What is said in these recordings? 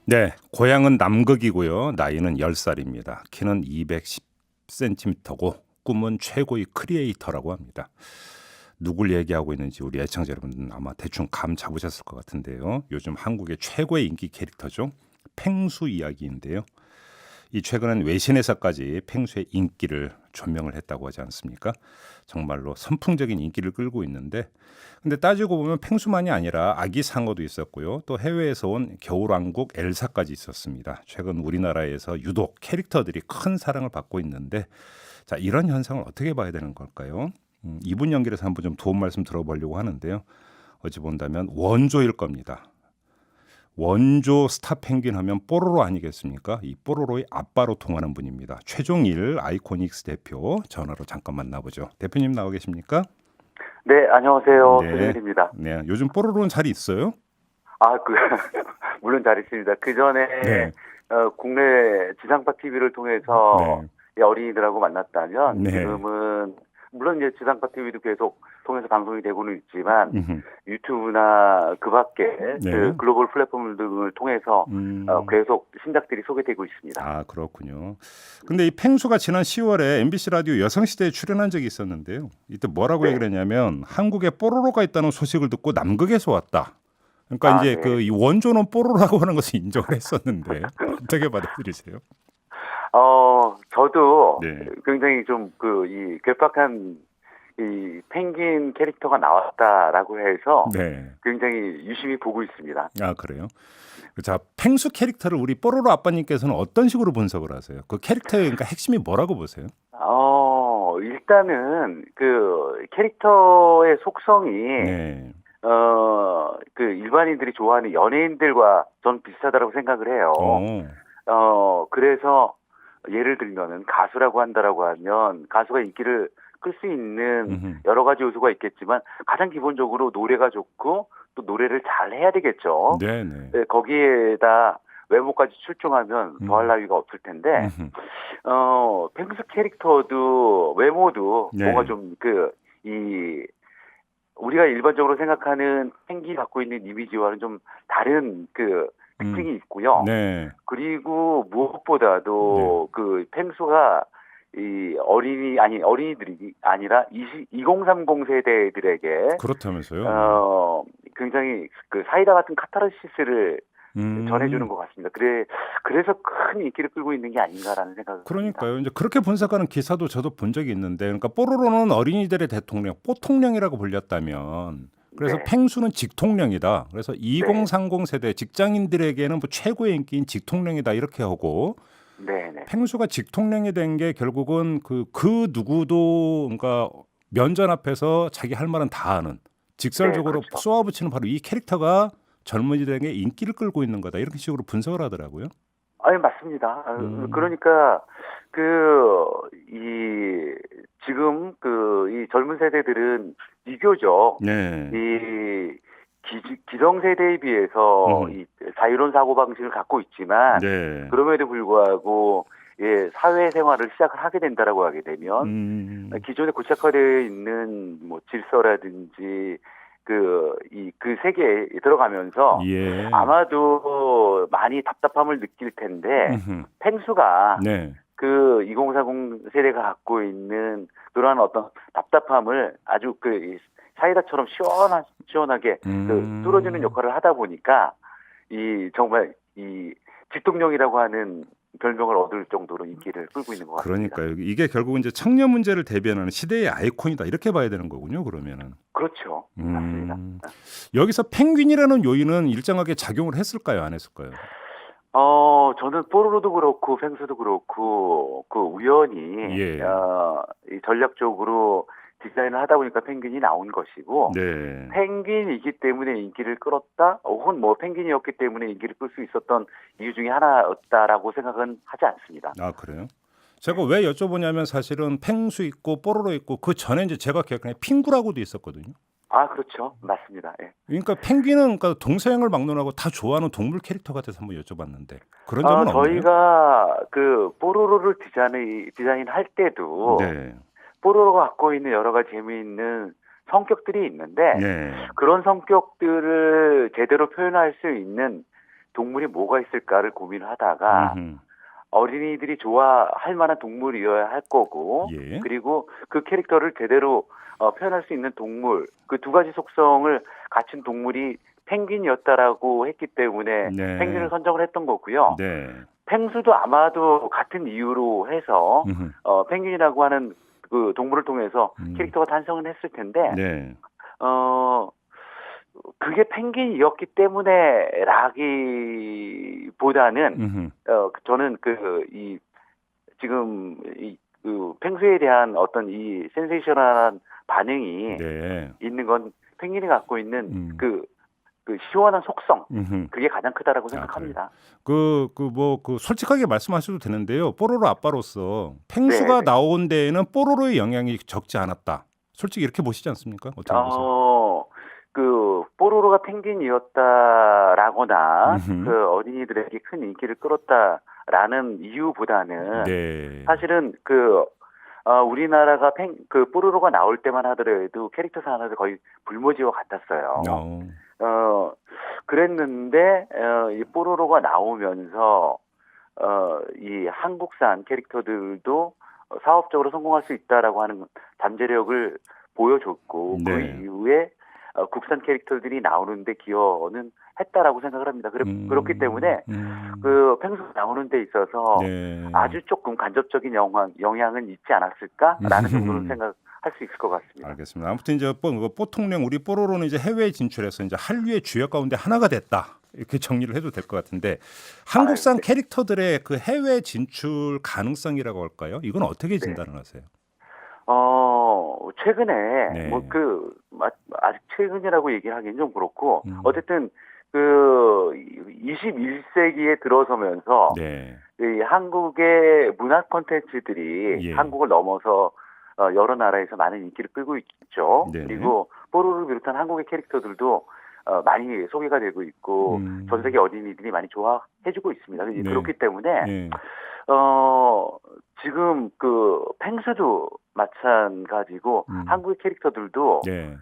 네, 고향은 남극이고요. 나이는 10살입니다. 키는 210cm고 꿈은 최고의 크리에이터라고 합니다. 누굴 얘기하고 있는지 우리 애청자 여러분은 아마 대충 감 잡으셨을 것 같은데요. 요즘 한국의 최고의 인기 캐릭터죠. 펭수 이야기인데요. 이 최근엔 외신에서까지 펭수의 인기를 조명을 했다고 하지 않습니까? 정말로 선풍적인 인기를 끌고 있는데 근데 따지고 보면 펭수만이 아니라 아기 상어도 있었고요. 또 해외에서 온 겨울왕국 엘사까지 있었습니다. 최근 우리나라에서 유독 캐릭터들이 큰 사랑을 받고 있는데 자, 이런 현상을 어떻게 봐야 되는 걸까요? 이분 연결해서 한번 좀 도움 말씀 들어보려고 하는데요. 어찌 본다면 원조일 겁니다. 원조 스타 펭귄 하면 뽀로로 아니겠습니까? 이 뽀로로의 아빠로 통하는 분입니다. 최종일 아이코닉스 대표 전화로 잠깐 만나보죠. 대표님 나와 계십니까? 네, 안녕하세요. 네. 최정일입니다. 네. 요즘 뽀로로는 잘 있어요? 아, 물론 잘 있습니다. 그 전에, 네. 국내 지상파 TV를 통해서 네. 이 어린이들하고 만났다면, 네. 지금은, 물론 이제 지상파 TV도 계속 통해서 방송이 되고는 있지만, 음흠. 유튜브나 그 밖에 네. 그 글로벌 플랫폼 등을 통해서, 음. 계속 신작들이 소개되고 있습니다. 아, 그렇군요. 근데 이 펭수가 지난 10월에 MBC 라디오 여성시대에 출연한 적이 있었는데요. 이때 뭐라고 네. 얘기를 했냐면 한국에 뽀로로가 있다는 소식을 듣고 남극에서 왔다. 그러니까 아, 이제 네. 그 이 원조는 뽀로로라고 하는 것을 인정을 했었는데 어떻게 받아들이세요? 저도 네. 굉장히 좀 이 괴팍한 이 펭귄 캐릭터가 나왔다라고 해서 네. 굉장히 유심히 보고 있습니다. 아, 그래요? 자, 펭수 캐릭터를 우리 뽀로로 아빠님께서는 어떤 식으로 분석을 하세요? 그 캐릭터의 그러니까 핵심이 뭐라고 보세요? 일단은 그 캐릭터의 속성이 네. 그 일반인들이 좋아하는 연예인들과 전 비슷하다고 생각을 해요. 어. 그래서 예를 들면은 가수라고 한다라고 하면 가수가 인기를 끌 수 있는 음흠. 여러 가지 요소가 있겠지만 가장 기본적으로 노래가 좋고 또 노래를 잘 해야 되겠죠. 네, 네. 네, 거기에다 외모까지 출중하면 더할 음. 나위가 없을 텐데, 음흠. 펭수 캐릭터도 외모도 뭔가 네. 좀 우리가 일반적으로 생각하는 펭귄이 갖고 있는 이미지와는 좀 다른 음. 특징이 있고요. 네. 그리고 네. 무엇보다도 그 펭수가 어린이들이 아니라 2030 세대들에게, 그렇다면서요? 네. 굉장히 그 사이다 같은 카타르시스를 전해주는 음. 것 같습니다. 그래서 큰 인기를 끌고 있는 게 아닌가라는 생각을 합니다. 그러니까요. 이제 그렇게 분석하는 기사도 저도 본 적이 있는데, 그러니까 뽀로로는 어린이들의 대통령, 뽀통령이라고 불렸다면, 그래서 네, 펭수는 직통령이다. 그래서 네, 2030 세대 직장인들에게는 뭐 최고의 인기인 직통령이다 이렇게 하고, 네, 네, 펭수가 직통령이 된 게 결국은 그 누구도 그러니까 면전 앞에서 자기 할 말은 다 하는 네, 직설적으로 그렇죠. 쏘아붙이는 바로 이 캐릭터가 젊은이들에게 인기를 끌고 있는 거다 이렇게 식으로 분석을 하더라고요. 아니, 맞습니다. 음. 그러니까, 지금 이 젊은 세대들은 비교적, 네. 기성세대에 비해서 음. 이 자유로운 사고방식을 갖고 있지만, 네. 그럼에도 불구하고, 예, 사회생활을 시작을 하게 된다라고 하게 되면, 음. 기존에 고착화되어 있는 뭐 질서라든지, 그 세계에 들어가면서 예. 아마도 많이 답답함을 느낄 텐데, 음흠. 펭수가 네. 그 2040 세대가 갖고 있는 그러한 어떤 답답함을 아주 이 사이다처럼 시원하게 뚫어주는 음. 역할을 하다 보니까 정말 직통령이라고 하는 별명을 얻을 정도로 인기를 끌고 있는 것 같습니다. 그러니까요. 이게 결국은 이제 청년 문제를 대변하는 시대의 아이콘이다 이렇게 봐야 되는 거군요, 그러면은. 그렇죠. 맞습니다. 음. 여기서 펭귄이라는 요인은 일정하게 작용을 했을까요? 안 했을까요? 저는 뽀로로도 그렇고 펭수도 그렇고 우연히 예. 이 전략적으로 디자인을 하다 보니까 펭귄이 나온 것이고, 네. 펭귄이기 때문에 인기를 끌었다, 혹은 뭐 펭귄이었기 때문에 인기를 끌 수 있었던 이유 중에 하나였다라고 생각은 하지 않습니다. 아, 그래요? 네. 제가 왜 여쭤보냐면 사실은 펭수 있고 뽀로로 있고 그 전에 이제 제가 기억하는 핑구라고도 있었거든요. 아, 그렇죠. 맞습니다. 예. 그러니까 펭귄은 그러니까 동서양을 막론하고 다 좋아하는 동물 캐릭터 같아서 한번 여쭤봤는데 그런 점은 없나요? 저희가 뽀로로를 디자인할 때도 네. 뽀로로가 갖고 있는 여러 가지 재미있는 성격들이 있는데, 네. 그런 성격들을 제대로 표현할 수 있는 동물이 뭐가 있을까를 고민을 하다가 음흠. 어린이들이 좋아할 만한 동물이어야 할 거고 예. 그리고 그 캐릭터를 제대로 표현할 수 있는 동물 그 두 가지 속성을 갖춘 동물이 펭귄이었다라고 했기 때문에 네. 펭귄을 선정을 했던 거고요. 네. 펭수도 아마도 같은 이유로 해서 음흠. 펭귄이라고 하는 그 동물을 통해서 음. 캐릭터가 탄생을 했을 텐데 네. 그게 펭귄이었기 때문에라기보다는 음흠. 저는 지금 그 펭수에 대한 어떤 이 센세이셔널한 반응이 네. 있는 건 펭귄이 갖고 있는 음. 그 시원한 속성 음흠. 그게 가장 크다라고 그래요? 생각합니다. 솔직하게 말씀하셔도 되는데요. 뽀로로 아빠로서 펭수가 네. 나온 데에는 뽀로로의 영향이 적지 않았다. 솔직히 이렇게 보시지 않습니까? 어떻게 보세요? 그 뽀로로가 펭귄이었다라거나 음흠. 그 어린이들에게 큰 인기를 끌었다라는 이유보다는 네. 사실은 우리나라가 그 뽀로로가 나올 때만 하더라도 캐릭터 산업이 거의 불모지와 같았어요. 그랬는데 이 뽀로로가 나오면서 이 한국산 캐릭터들도 사업적으로 성공할 수 있다라고 하는 잠재력을 보여줬고 그 네. 이후에 국산 캐릭터들이 나오는데 기여는 했다라고 생각을 합니다. 그렇기 때문에 그 펭수가 나오는 데 있어서 네. 아주 조금 간접적인 영향은 있지 않았을까라는 정도는 생각할 수 있을 것 같습니다. 알겠습니다. 아무튼 이제 뽀통령 우리 뽀로로는 이제 해외 진출해서 이제 한류의 주역 가운데 하나가 됐다. 이렇게 정리를 해도 될 것 같은데 한국산 네. 캐릭터들의 그 해외 진출 가능성이라고 할까요? 이건 어떻게 네. 진단을 하세요? 최근에 네. 아직 최근이라고 얘기하기는 좀 그렇고 어쨌든 21세기에 들어서면서 네. 이 한국의 문화 콘텐츠들이 예. 한국을 넘어서 여러 나라에서 많은 인기를 끌고 있죠. 네네. 그리고 뽀로로를 비롯한 한국의 캐릭터들도 많이 소개가 되고 있고 전 세계 어린이들이 많이 좋아해주고 있습니다. 네. 그렇기 때문에 네. 지금 그 펭수도 마찬가지고 한국의 캐릭터들도 네.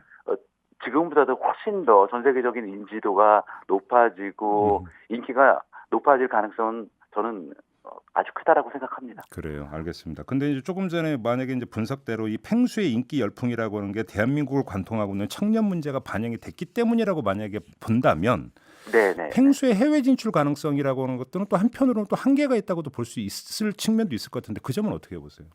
지금보다도 훨씬 더 전 세계적인 인지도가 높아지고 인기가 높아질 가능성은 저는 아주 크다라고 생각합니다. 그래요. 알겠습니다. 근데 이제 조금 전에 만약에 이제 분석대로 이 펭수의 인기 열풍이라고 하는 게 대한민국을 관통하고 있는 청년 문제가 반영이 됐기 때문이라고 만약에 본다면 네네. 펭수의 해외 진출 가능성이라고 하는 것들은 또 한편으로는 또 한계가 있다고도 볼 수 있을 측면도 있을 것 같은데 그 점은 어떻게 보세요?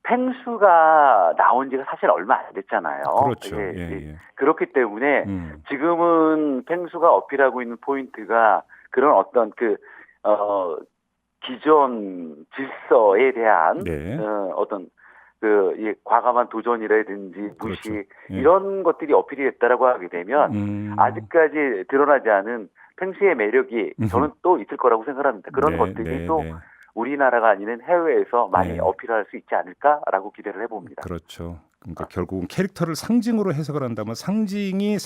펭수가 나온 지가 사실 얼마 안 됐잖아요. 그렇죠. 예. 그렇기 때문에 지금은 펭수가 어필하고 있는 포인트가 그런 어떤 기존 질서에 대한 네. 어떤 이 과감한 도전이라든지 무시 그렇죠. 예. 이런 것들이 어필이 됐다라고 하게 되면 아직까지 드러나지 않은 펭수의 매력이 저는 또 있을 거라고 생각합니다. 그런 것들이 또 우리나라가 아닌 해외에서 많이 어필할 수 있지 않을까라고 기대를 해봅니다. 그렇죠. 그러니까 결국은 캐릭터를 상징으로 해석을 한다면 상징이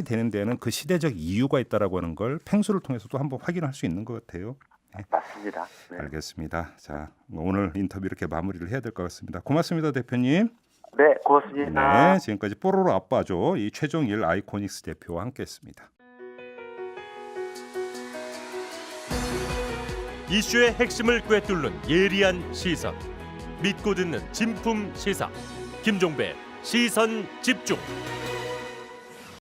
되는 데는 그 시대적 이유가 있다라고 하는 걸 펭수를 통해서도 한번 확인할 수 있는 것 같아요. 네. 맞습니다. 네. 알겠습니다. 자, 오늘 인터뷰 이렇게 마무리를 해야 될 것 같습니다. 고맙습니다, 대표님. 네, 고맙습니다. 네, 지금까지 뽀로로 아빠죠. 이 최종일 아이코닉스 대표와 함께했습니다. 이슈의 핵심을 꿰뚫는 예리한 시선, 믿고 듣는 진품 시사, 김종배 시선 집중.